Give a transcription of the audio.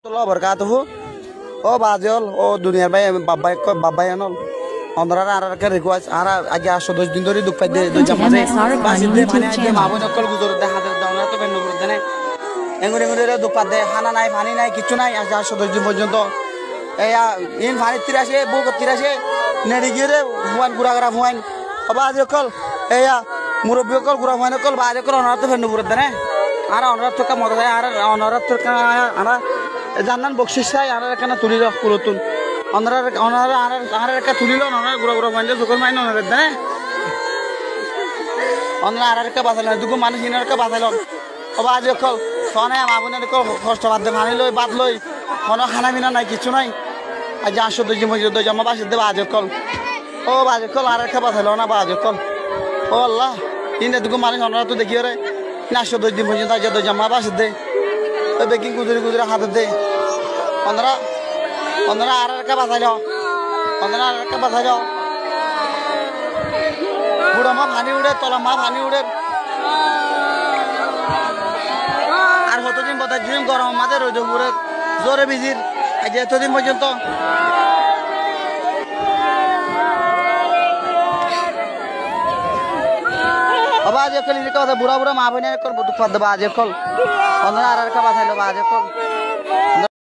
Allah berkatuh. Oh Bajol, oh dunia bayi babai anol. Ondara ara ke request ara aja 10 दिन ধরে দুঃখ পাইতে দুই জামাতে বাসিতে মানে আজকে মাবো নকল গুজর দে হাতের দাওনা তো বেন্ন করে দেনে এঙ্গুরে এঙ্গুরে দুঃখ পাতে হানা নাই পানি নাই কিছু নাই আজ 10 দিন পর্যন্ত এই ইন পানি তিরাসে বুক তিরাসে নেড়ি গিয়ে হুয়ান গুড়া গুড়া হুয়ান অবা আজ কল এই মুরব্বি কল গুড়া হুয়ান কল বাজে কল অনার তো বেন্ন করে দেনে আর অনার তো কা মদা আর অনার তো কা আরা জান্নান বকশিস চাই আর এখানে তুলি রাখ পুরোতুন অনারা একটা তুলিল অনারা গুড়া গুড়া মাইলে জোকর মাইন অনারে দেয় অনারা আর একটা বাঁচাইল দুগো মানুষ ইনারকে বাঁচাইল অবা আজ কল সনে মাবুনের কল কষ্ট বাদ দে ভানি লই বাদ লই কোনো খানা পিনা নাই কিছু নাই আজ 8 মসজিদ জমা বাসির দেবে আজ কল ও বাজ কল আর একটা বাঁচাইল না বাজ কল ও আল্লাহ ইনে দুগো মানুষ অনারা তো দেখি রে 8 পর্যন্ত আজ জমা বাসির দে ওই বেকিং গুজরি গুজরি হাতে দে অন্যরা আর একটা বাঁচাইল অন্যরা আর একটা বাঁচাইল বুড়া মা পানি উড়ে তলা মা পানি উড়ে আর কতদিন বতার গরম মাঝে রোদ উড়ে জোরে বিজির আজ এতদিন পর্যন্ত আবার আজ কল কথা বুড়া বুড়া মা বোনের দুঃখ দেবা আজ কল অন্যরা আর একটা বাঁচাইল বা আজ কল